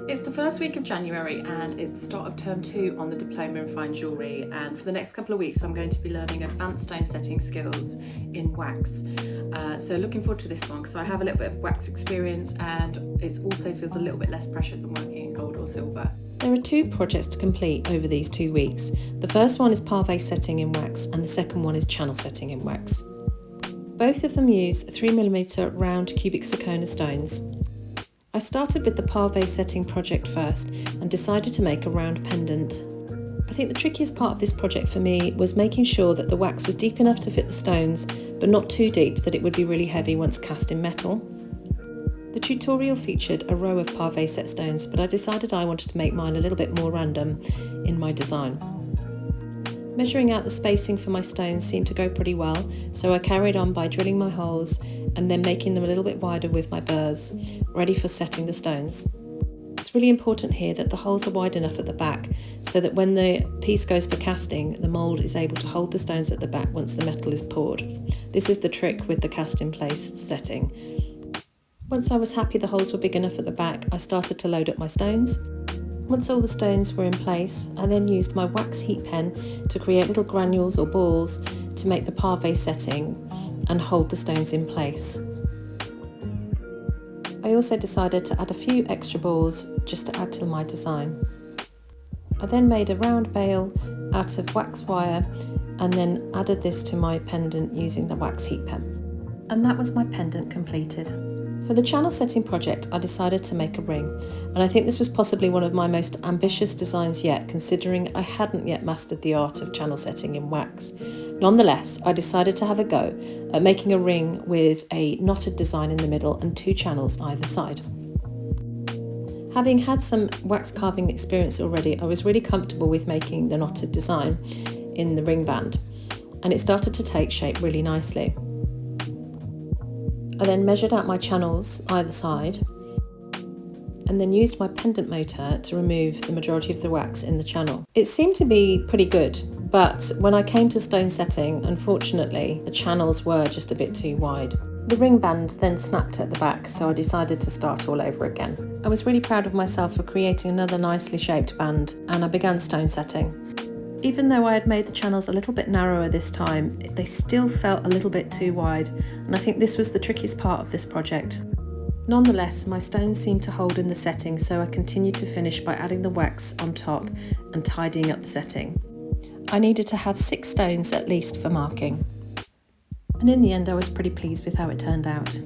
It's the first week of January and it's the start of term 2 on the Diploma in Fine Jewellery, and for the next couple of weeks I'm going to be learning advanced stone setting skills in wax. So looking forward to this one because I have a little bit of wax experience and it also feels a little bit less pressured than working in gold or silver. There are 2 projects to complete over these 2 weeks. The first one is Pavé setting in wax and the second one is channel setting in wax. Both of them use 3mm round cubic zirconia stones. I started with the Pavé setting project first and decided to make a round pendant. I think the trickiest part of this project for me was making sure that the wax was deep enough to fit the stones, but not too deep that it would be really heavy once cast in metal. The tutorial featured a row of Pavé set stones, but I decided I wanted to make mine a little bit more random in my design. Measuring out the spacing for my stones seemed to go pretty well, so I carried on by drilling my holes and then making them a little bit wider with my burrs, ready for setting the stones. It's really important here that the holes are wide enough at the back so that when the piece goes for casting, the mould is able to hold the stones at the back once the metal is poured. This is the trick with the cast in place setting. Once I was happy the holes were big enough at the back, I started to load up my stones. Once all the stones were in place, I then used my wax heat pen to create little granules or balls to make the Pavé setting and hold the stones in place. I also decided to add a few extra balls just to add to my design. I then made a round bail out of wax wire and then added this to my pendant using the wax heat pen. And that was my pendant completed. For the channel setting project, I decided to make a ring, and I think this was possibly one of my most ambitious designs yet, considering I hadn't yet mastered the art of channel setting in wax. Nonetheless, I decided to have a go at making a ring with a knotted design in the middle and 2 channels either side. Having had some wax carving experience already, I was really comfortable with making the knotted design in the ring band, and it started to take shape really nicely. I then measured out my channels either side and then used my pendant motor to remove the majority of the wax in the channel. It seemed to be pretty good, but when I came to stone setting, unfortunately, the channels were just a bit too wide. The ring band then snapped at the back, so I decided to start all over again. I was really proud of myself for creating another nicely shaped band, and I began stone setting. Even though I had made the channels a little bit narrower this time, they still felt a little bit too wide, and I think this was the trickiest part of this project. Nonetheless, my stones seemed to hold in the setting, so I continued to finish by adding the wax on top and tidying up the setting. I needed to have 6 stones at least for marking. And in the end, I was pretty pleased with how it turned out.